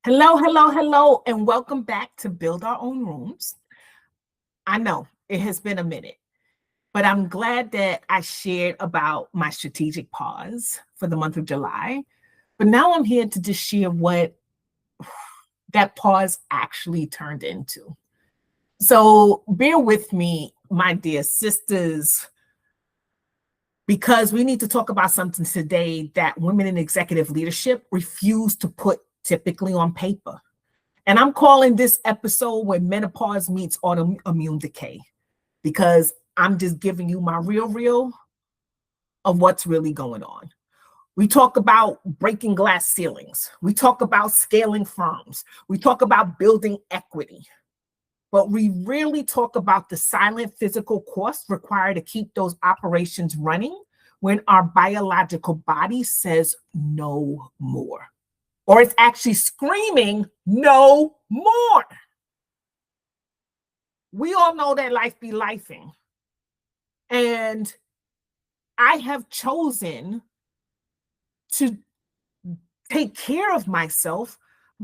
Hello, hello, hello, and welcome back to Build Our Own Rooms. I know it has been a minute, but I'm glad that I shared about my strategic pause for the month of July. But now I'm here to just share what that pause actually turned into. So bear with me, my dear sisters, because we need to talk about something today that women in executive leadership refuse to put typically on paper. And I'm calling this episode When Menopause Meets Autoimmune Decay, because I'm just giving you my real of what's really going on. We talk about breaking glass ceilings. We talk about scaling firms. We talk about building equity. But we rarely talk about the silent physical costs required to keep those operations running when our biological body says no more. Or it's actually screaming, no more. We all know that life be lifing. And I have chosen to take care of myself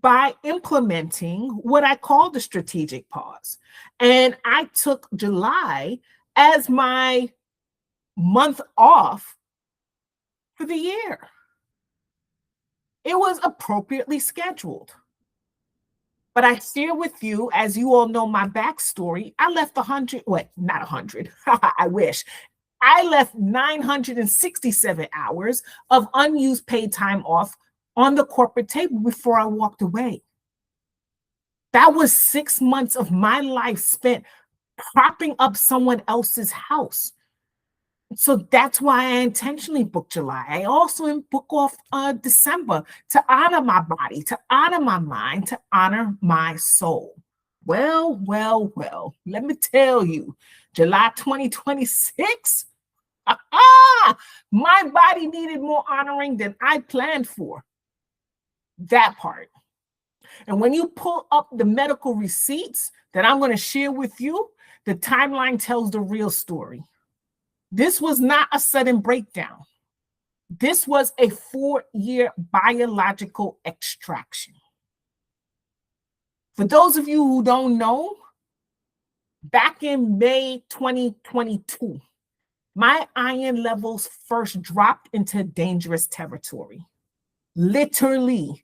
by implementing what I call the strategic pause. And I took July as my month off for the year. It was appropriately scheduled. But I share with you, as you all know my backstory, I left 100, what, not 100, I wish. I left 967 hours of unused paid time off on the corporate table before I walked away. That was 6 months of my life spent propping up someone else's house. So that's why I intentionally booked July. I also book off December to honor my body, to honor my mind, to honor my soul. Well, let me tell you, July 2026, my body needed more honoring than I planned for. That part. And when you pull up the medical receipts that I'm going to share with you, the timeline tells the real story. This was not a sudden breakdown. This was a 4-year biological extraction. For those of you who don't know, back in May 2022, my iron levels first dropped into dangerous territory. Literally,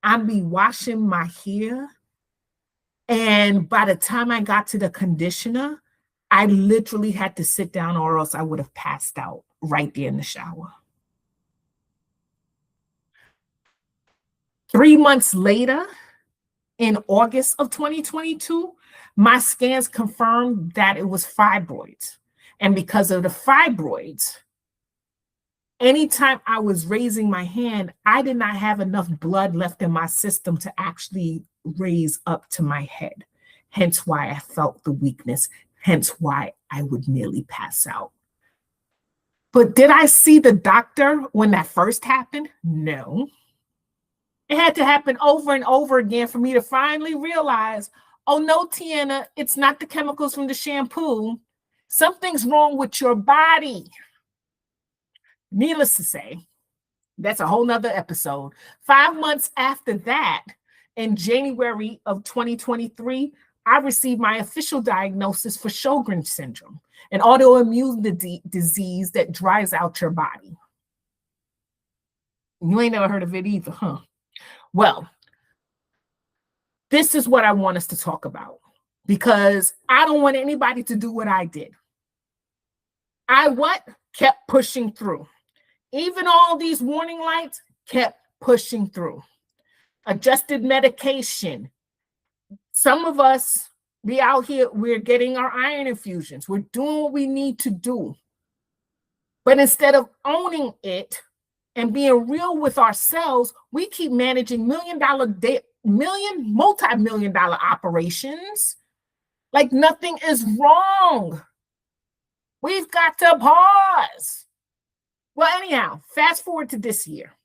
I'd be washing my hair, and by the time I got to the conditioner, I literally had to sit down or else I would have passed out right there in the shower. 3 months later, in August of 2022, my scans confirmed that it was fibroids. And because of the fibroids, anytime I was raising my hand, I did not have enough blood left in my system to actually raise up to my head. Hence why I felt the weakness. Hence why I would nearly pass out. But did I see the doctor when that first happened? No. It had to happen over and over again for me to finally realize, oh no, Tiana, it's not the chemicals from the shampoo. Something's wrong with your body. Needless to say, that's a whole nother episode. 5 months after that, in January of 2023, I received my official diagnosis for Sjögren syndrome, an autoimmune disease that dries out your body. You ain't never heard of it either, huh? Well, this is what I want us to talk about, because I don't want anybody to do what I did. I kept pushing through. Even all these warning lights kept pushing through. Adjusted medication. Some of us, we out here, we're getting our iron infusions. We're doing what we need to do. But instead of owning it and being real with ourselves, we keep managing multi-million dollar operations like nothing is wrong. We've got to pause. Well, anyhow, fast forward to this year.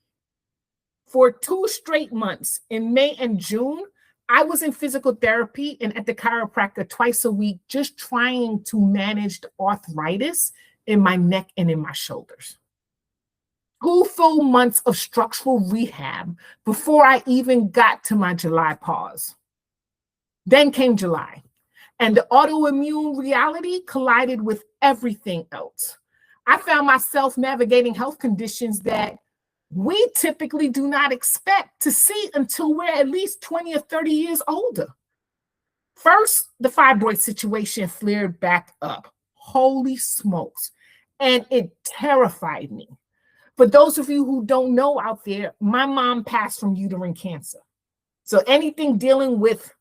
For 2 straight months in May and June, I was in physical therapy and at the chiropractor twice a week, just trying to manage the arthritis in my neck and in my shoulders. 2 full months of structural rehab before I even got to my July pause. Then came July, and the autoimmune reality collided with everything else. I found myself navigating health conditions that we typically do not expect to see until we're at least 20 or 30 years older. First, the fibroid situation flared back up. Holy smokes. And it terrified me. For those of you who don't know out there, my mom passed from uterine cancer. So anything dealing with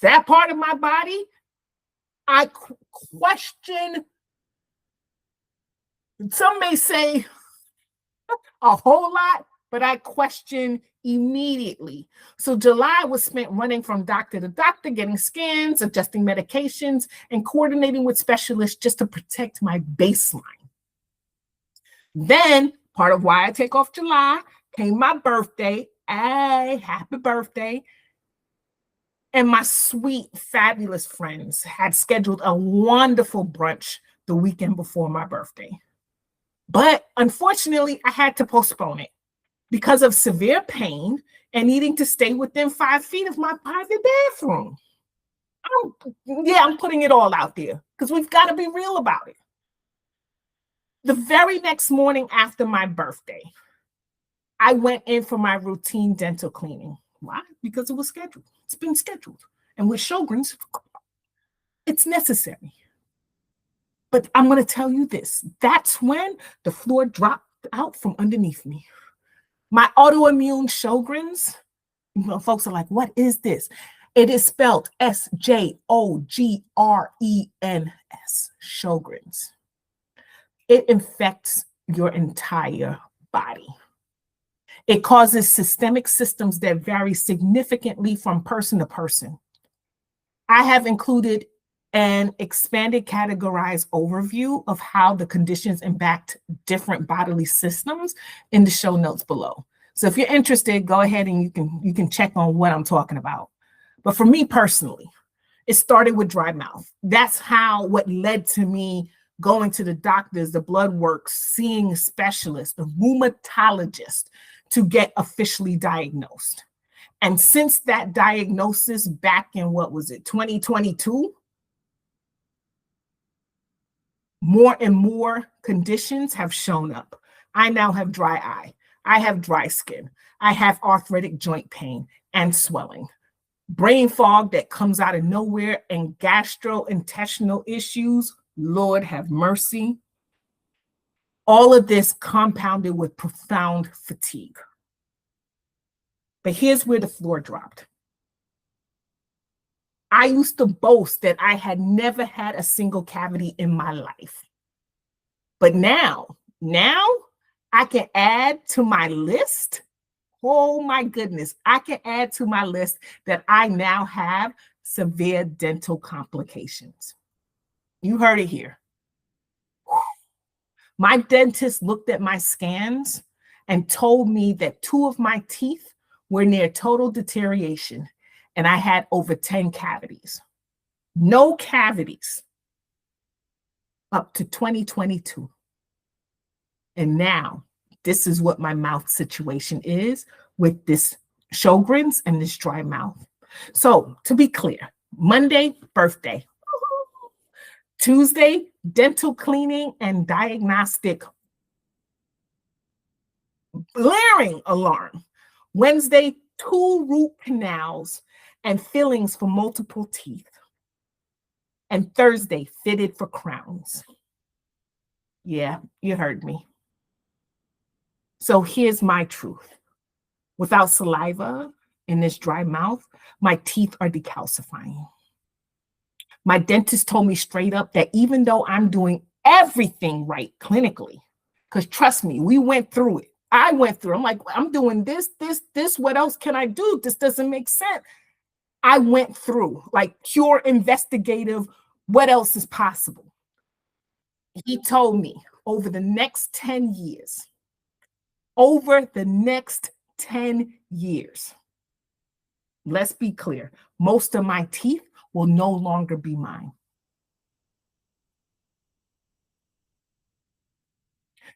that part of my body, I question, some may say a whole lot, but I question immediately. So July was spent running from doctor to doctor, getting scans, adjusting medications, and coordinating with specialists just to protect my baseline. Then, part of why I take off July, came my birthday. Hey, happy birthday. And my sweet, fabulous friends had scheduled a wonderful brunch the weekend before my birthday. But unfortunately, I had to postpone it because of severe pain and needing to stay within 5 feet of my private bathroom. I'm putting it all out there because we've got to be real about it. The very next morning after my birthday, I went in for my routine dental cleaning. Why? Because it was scheduled. It's been scheduled. And with Sjögren's, it's necessary. But I'm going to tell you this. That's when the floor dropped out from underneath me. My autoimmune Sjögren's, folks are like, what is this? It is spelled Sjögren's, Sjögren's. It infects your entire body. It causes systemic systems that vary significantly from person to person. I have included an expanded categorized overview of how the conditions impact different bodily systems in the show notes below. So if you're interested, go ahead and you can check on what I'm talking about. But for me personally, it started with dry mouth. That's what led to me going to the doctors, the blood work, seeing a specialist, a rheumatologist to get officially diagnosed. And since that diagnosis back in, 2022, more and more conditions have shown up. I now have dry eye. I have dry skin. I have arthritic joint pain and swelling, brain fog that comes out of nowhere, and gastrointestinal issues. Lord have mercy. All of this compounded with profound fatigue. But here's where the floor dropped. I used to boast that I had never had a single cavity in my life. But now I can add to my list. Oh my goodness, I can add to my list that I now have severe dental complications. You heard it here. My dentist looked at my scans and told me that 2 of my teeth were near total deterioration, and I had over 10 cavities. No cavities up to 2022. And now this is what my mouth situation is with this Sjögren's and this dry mouth. So to be clear, Monday, birthday. Tuesday, dental cleaning and diagnostic blaring alarm. Wednesday, 2 root canals and fillings for multiple teeth. And Thursday, fitted for crowns. Yeah, you heard me. So here's my truth. Without saliva in this dry mouth, my teeth are decalcifying. My dentist told me straight up that even though I'm doing everything right clinically, because trust me, we went through it. I went through, I'm like, I'm doing this, what else can I do? This doesn't make sense. I went through like pure investigative, what else is possible? He told me over the next 10 years, let's be clear, most of my teeth will no longer be mine.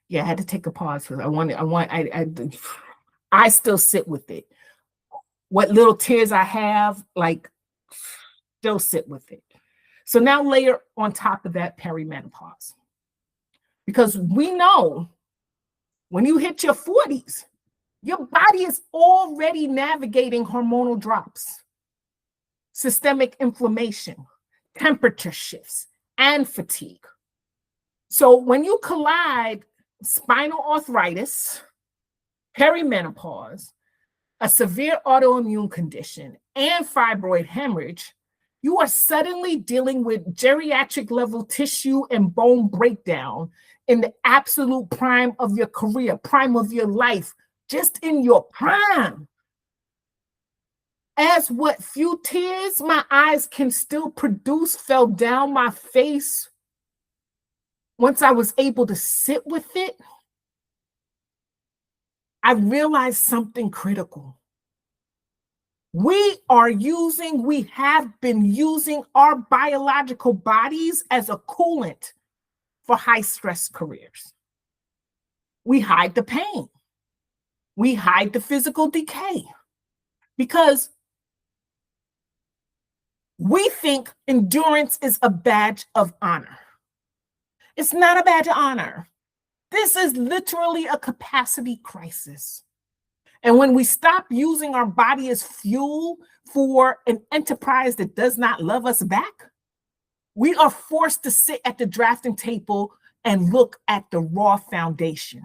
Yeah, I had to take a pause for I still sit with it. What little tears I have, like, still sit with it. So now layer on top of that perimenopause. Because we know when you hit your 40s, your body is already navigating hormonal drops, systemic inflammation, temperature shifts, and fatigue. So when you collide spinal arthritis, perimenopause, a severe autoimmune condition, and fibroid hemorrhage, you are suddenly dealing with geriatric level tissue and bone breakdown in the absolute prime of your career, prime of your life, just in your prime. As what few tears my eyes can still produce fell down my face once I was able to sit with it, I realized something critical. We have been using our biological bodies as a coolant for high stress careers. We hide the pain. We hide the physical decay because we think endurance is a badge of honor. It's not a badge of honor. This is literally a capacity crisis. And when we stop using our body as fuel for an enterprise that does not love us back, we are forced to sit at the drafting table and look at the raw foundation.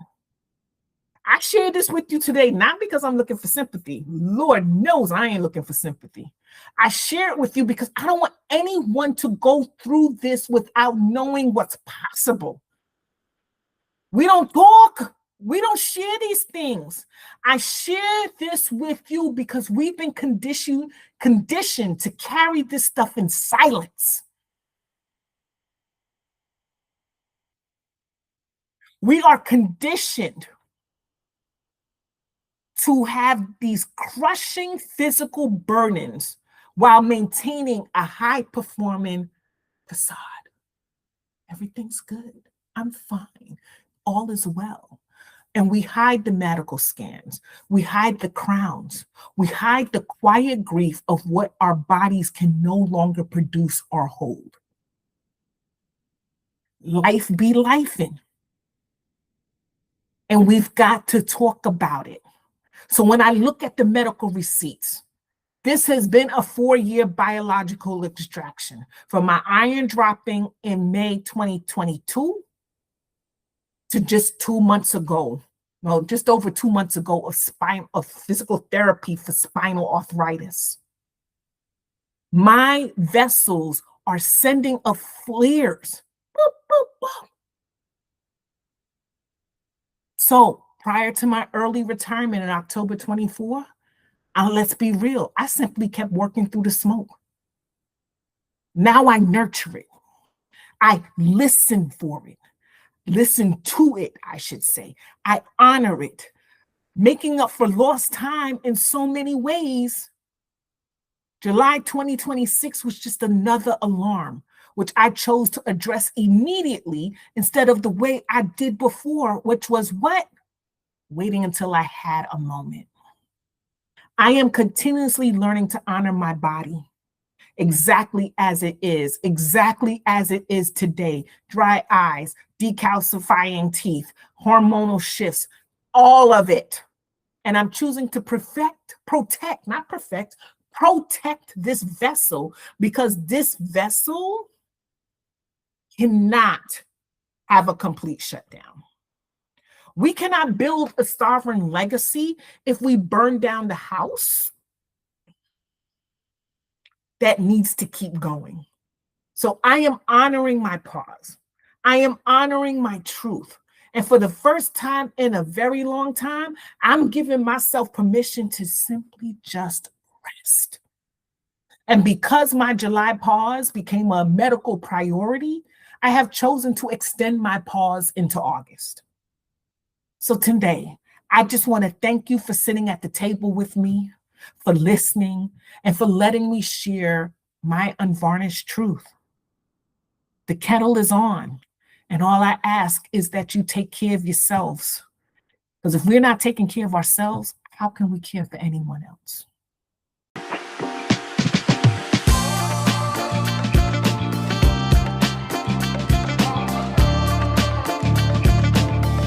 I share this with you today, not because I'm looking for sympathy. Lord knows I ain't looking for sympathy. I share it with you because I don't want anyone to go through this without knowing what's possible. We don't talk. We don't share these things. I share this with you because we've been conditioned to carry this stuff in silence. We are conditioned to have these crushing physical burdens while maintaining a high-performing facade. Everything's good. I'm fine. All is well. And we hide the medical scans. We hide the crowns. We hide the quiet grief of what our bodies can no longer produce or hold. Life be lifing. And we've got to talk about it. So when I look at the medical receipts, this has been a 4-year biological extraction from my iron dropping in May 2022 to just 2 months ago, no, just over 2 months ago of physical therapy for spinal arthritis. My vessels are sending up flares. Boop, boop, boop. So prior to my early retirement in October 24, let's be real, I simply kept working through the smoke. Now I nurture it. I listen for it. Listen to it, I should say. I honor it, making up for lost time in so many ways. July 2026 was just another alarm, which I chose to address immediately instead of the way I did before, which was what? Waiting until I had a moment. I am continuously learning to honor my body exactly as it is today. Dry eyes, decalcifying teeth, hormonal shifts, all of it. And I'm choosing to protect this vessel because this vessel cannot have a complete shutdown. We cannot build a sovereign legacy if we burn down the house that needs to keep going. So I am honoring my pause. I am honoring my truth. And for the first time in a very long time, I'm giving myself permission to simply just rest. And because my July pause became a medical priority, I have chosen to extend my pause into August. So today, I just want to thank you for sitting at the table with me, for listening, and for letting me share my unvarnished truth. The kettle is on, And all I ask is that you take care of yourselves. Because if we're not taking care of ourselves, how can we care for anyone else?